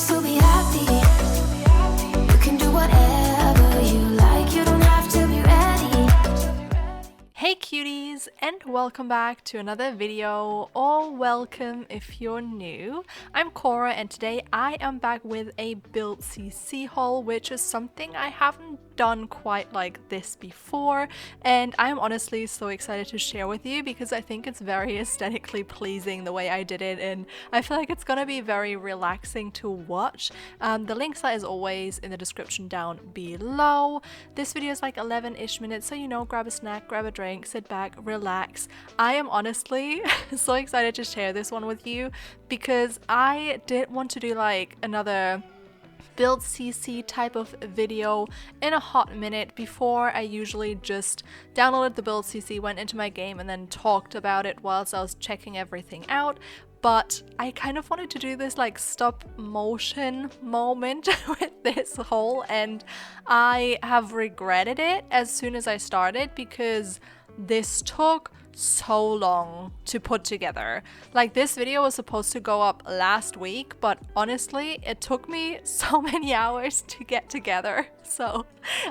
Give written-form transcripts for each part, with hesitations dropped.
still be happy. You can do whatever you like. You don't have to be ready. Hey cuties, and welcome back to another video, or welcome if you're new. I'm Cora, and today I am back with a build CC haul, which is something I haven't done quite like this before, and I'm honestly so excited to share with you because I think it's very aesthetically pleasing the way I did it, and I feel like it's gonna be very relaxing to watch. The links are as always in the description down below. This video is like 11-ish minutes, so you know, grab a snack, grab a drink, sit back, relax. I am honestly so excited to share this one with you because I did want to do like another build CC type of video in a hot minute. Before, I usually just downloaded the build CC, went into my game, and then talked about it whilst I was checking everything out. But I kind of wanted to do this like stop motion moment with this haul, and I have regretted it as soon as I started because this took so long to put together. Like, this video was supposed to go up last week, but honestly it took me so many hours to get together, so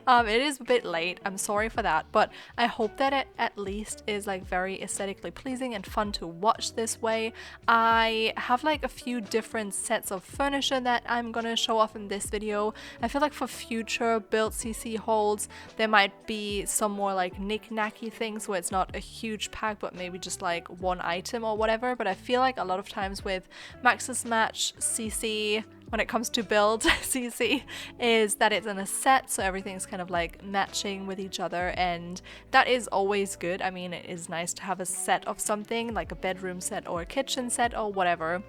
it is a bit late. I'm sorry for that, but I hope that it at least is like very aesthetically pleasing and fun to watch this way. I have like a few different sets of furniture that I'm gonna show off in this video. I feel like for future build CC hauls there might be some more like knick-knacky things where it's not a huge pack but maybe just like one item or whatever, but I feel like a lot of times with Maxis match CC, when it comes to build CC, is that it's in a set, so everything's kind of like matching with each other, and that is always good. I mean, it is nice to have a set of something like a bedroom set or a kitchen set or whatever,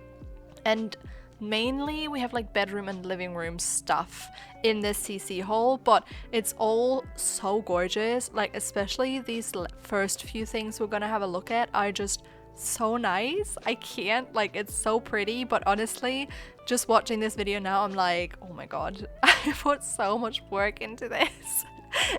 and mainly we have like bedroom and living room stuff in this CC haul, but it's all so gorgeous. Like, especially these first few things we're gonna have a look at are just so nice. I can't, like, it's so pretty. But honestly, just watching this video now, I'm like, oh my god, I put so much work into this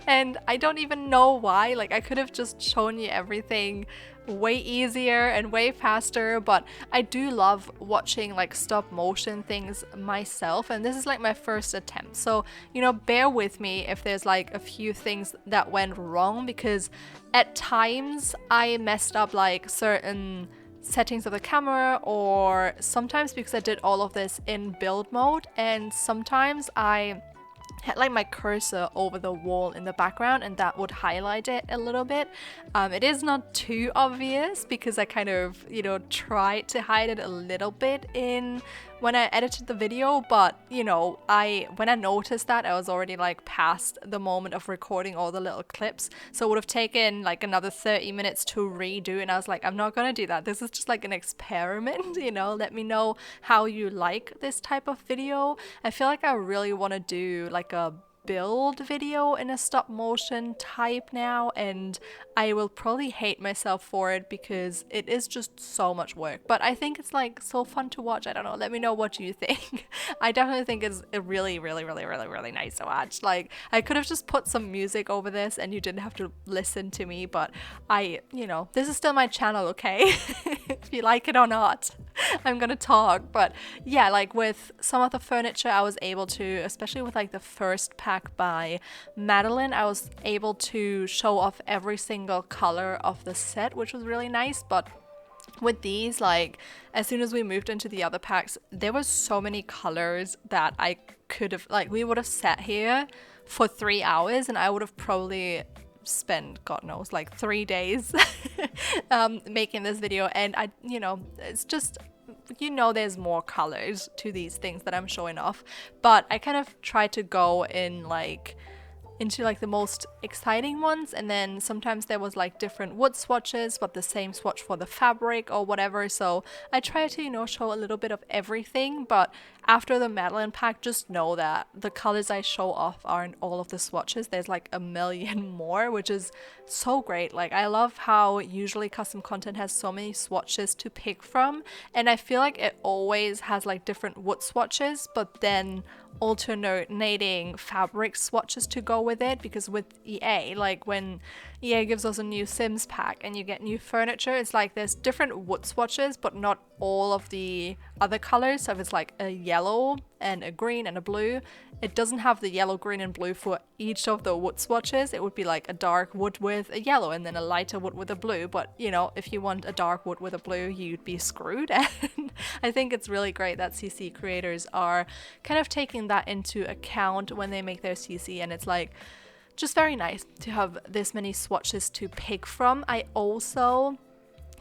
and I don't even know why. Like, I could have just shown you everything way easier and way faster, but I do love watching like stop motion things myself, and this is like my first attempt, so you know, bear with me if there's like a few things that went wrong, because at times I messed up like certain settings of the camera, or sometimes because I did all of this in build mode, and sometimes I had like my cursor over the wall in the background and that would highlight it a little bit. It is not too obvious because I kind of, you know, tried to hide it a little bit in when I edited the video, but you know, when I noticed that, I was already like past the moment of recording all the little clips, so it would have taken like another 30 minutes to redo, and I was like, I'm not gonna do that. This is just like an experiment, you know. Let me know how you like this type of video. I feel like I really want to do like a build video in a stop motion type now, and I will probably hate myself for it because it is just so much work, but I think it's like so fun to watch. I don't know, let me know what you think. I definitely think it's really nice to watch. Like, I could have just put some music over this and you didn't have to listen to me, but you know, this is still my channel, okay? If you like it or not, I'm gonna talk. But yeah, like with some of the furniture I was able to, especially with like the first pack by Madeline, I was able to show off every single color of the set, which was really nice. But with these, like, as soon as we moved into the other packs, there was so many colors that I could have, like, we would have sat here for 3 hours and I would have probably spent, God knows, like 3 days making this video. And I, you know, it's just, you know, there's more colors to these things that I'm showing off, but I kind of try to go in like into like the most exciting ones, and then sometimes there was like different wood swatches but the same swatch for the fabric or whatever, so I try to, you know, show a little bit of everything. But after the Madeline pack, just know that the colors I show off aren't all of the swatches. There's like a million more, which is so great. Like, I love how usually custom content has so many swatches to pick from, and I feel like it always has like different wood swatches but then alternating fabric swatches to go with it, because with EA, like when EA gives us a new Sims pack and you get new furniture. It's like there's different wood swatches, but not all of the other colors. So if it's like a yellow and a green and a blue, it doesn't have the yellow, green and blue for each of the wood swatches. It would be like a dark wood with a yellow and then a lighter wood with a blue. But you know, if you want a dark wood with a blue, you'd be screwed. And I think it's really great that CC creators are kind of taking that into account when they make their CC, and it's like just very nice to have this many swatches to pick from. I also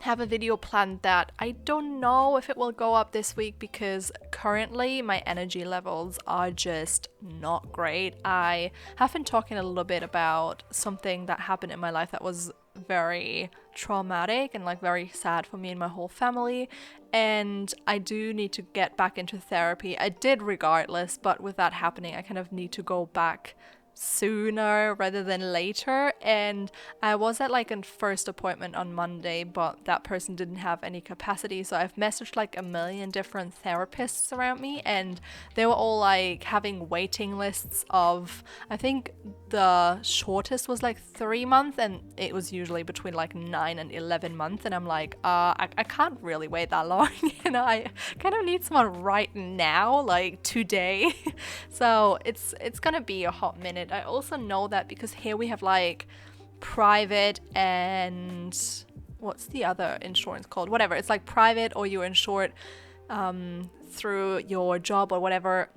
have a video planned that I don't know if it will go up this week because currently my energy levels are just not great. I have been talking a little bit about something that happened in my life that was very traumatic and like very sad for me and my whole family, and I do need to get back into therapy. I did regardless, but with that happening I kind of need to go back sooner rather than later, and I was at like a first appointment on Monday, but that person didn't have any capacity, so I've messaged like a million different therapists around me, and they were all like having waiting lists of, I think the shortest was like 3 months, and it was usually between like 9 and 11 months, and I'm like I can't really wait that long. You know, I kind of need someone right now, like today. So it's gonna be a hot minute. I also know that because here we have like private and what's the other insurance called? Whatever. It's like private, or you're insured through your job or whatever,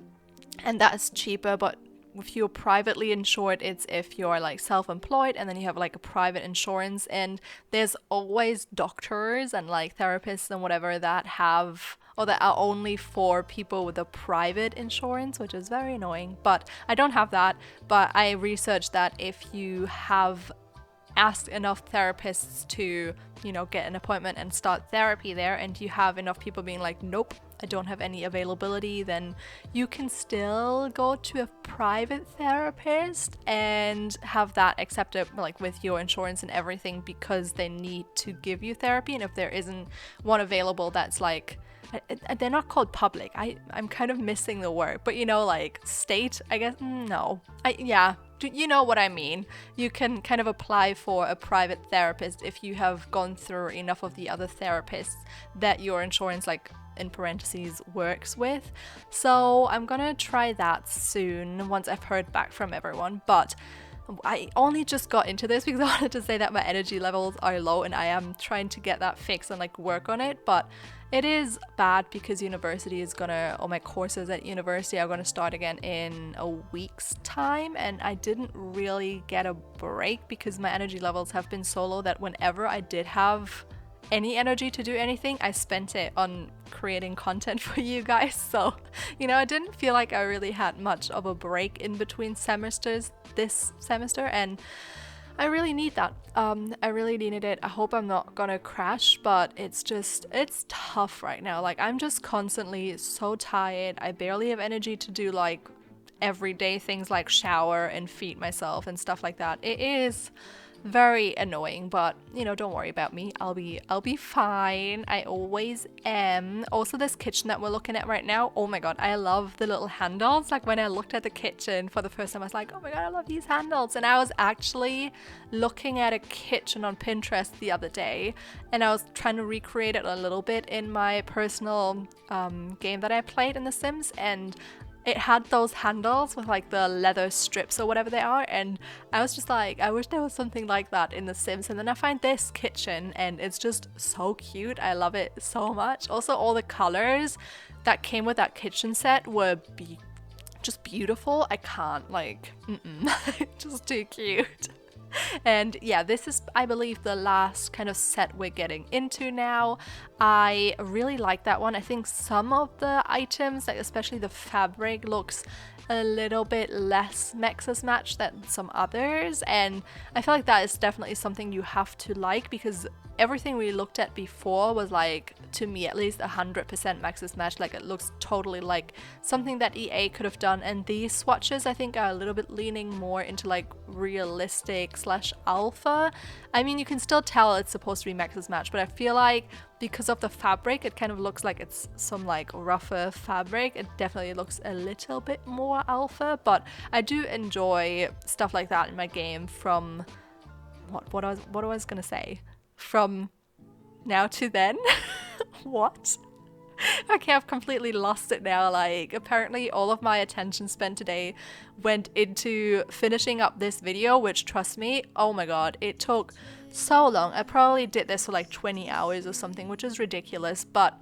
and that's cheaper. But if you're privately insured, it's if you're like self-employed and then you have like a private insurance, and there's always doctors and like therapists and whatever that have, or that are only for people with a private insurance, which is very annoying. But I don't have that. But I researched that if you have asked enough therapists to, you know, get an appointment and start therapy there, and you have enough people being like, nope, I don't have any availability, then you can still go to a private therapist and have that accepted like with your insurance and everything, because they need to give you therapy. And if there isn't one available that's like, they're not called public, I'm kind of missing the word, but you know, like state, I guess. No, yeah, you know what I mean. You can kind of apply for a private therapist if you have gone through enough of the other therapists that your insurance, like in parentheses, works with. So I'm gonna try that soon once I've heard back from everyone. But I only just got into this because I wanted to say that my energy levels are low, and I am trying to get that fixed and like work on it. But it is bad because university is gonna, or my courses at university are gonna start again in a week's time, and I didn't really get a break because my energy levels have been so low that whenever I did have any energy to do anything, I spent it on creating content for you guys. So, you know, I didn't feel like I really had much of a break in between semesters this semester, and I really need that. I really needed it. I hope I'm not gonna crash, but it's tough right now. Like, I'm just constantly so tired. I barely have energy to do like everyday things like shower and feed myself and stuff like that. It is very annoying, but you know, don't worry about me. I'll be fine. I always am. Also, this kitchen that we're looking at right now, oh my god, I love the little handles. Like, when I looked at the kitchen for the first time, I was like, oh my god, I love these handles. And I was actually looking at a kitchen on Pinterest the other day, and I was trying to recreate it a little bit in my personal game that I played in The Sims, and it had those handles with like the leather strips or whatever they are, and I was just like, I wish there was something like that in The Sims. And then I find this kitchen and it's just so cute. I love it so much. Also, all the colors that came with that kitchen set were just beautiful. I can't, like, just too cute. And yeah, this is, I believe, the last kind of set we're getting into now. I really like that one. I think some of the items, like especially the fabric, looks a little bit less Maxis match than some others, and I feel like that is definitely something you have to like, because everything we looked at before was like, to me at least, 100% Maxis match. Like, it looks totally like something that EA could have done, and these swatches I think are a little bit leaning more into like realistic / alpha. I mean, you can still tell it's supposed to be Maxis match, but I feel like because of the fabric, it kind of looks like it's some like rougher fabric. It definitely looks a little bit more alpha, but I do enjoy stuff like that in my game from what I was gonna say? From now to then? What? Okay, I've completely lost it now. Like, apparently all of my attention spent today went into finishing up this video, which, trust me, oh my god, it took so long. I probably did this for like 20 hours or something, which is ridiculous, but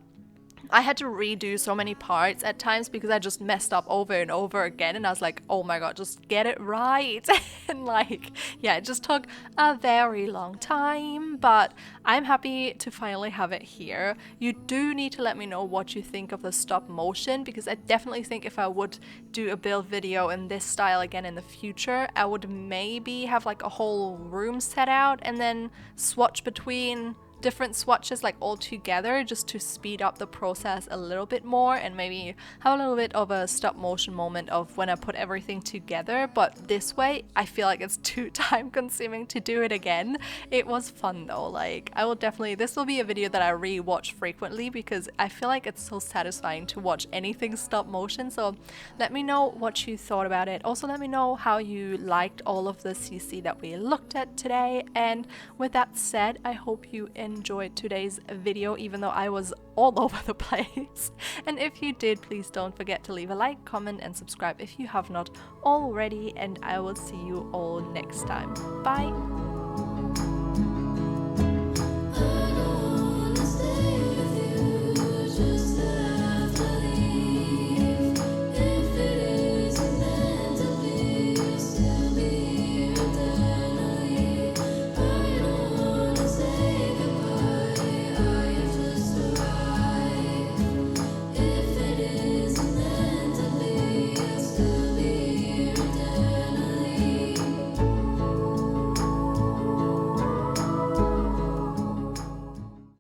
I had to redo so many parts at times because I just messed up over and over again, and I was like, oh my god, just get it right. And like, yeah, it just took a very long time, but I'm happy to finally have it here. You do need to let me know what you think of the stop motion, because I definitely think if I would do a build video in this style again in the future, I would maybe have like a whole room set out and then swatch between different swatches like all together, just to speed up the process a little bit more and maybe have a little bit of a stop motion moment of when I put everything together. But this way I feel like it's too time consuming to do it again. It was fun though. Like, I will definitely, this will be a video that I re-watch frequently because I feel like it's so satisfying to watch anything stop motion. So let me know what you thought about it. Also let me know how you liked all of the CC that we looked at today, and with that said, I hope you enjoyed today's video, even though I was all over the place. And if you did, please don't forget to leave a like, comment, and subscribe if you have not already, and I will see you all next time. Bye!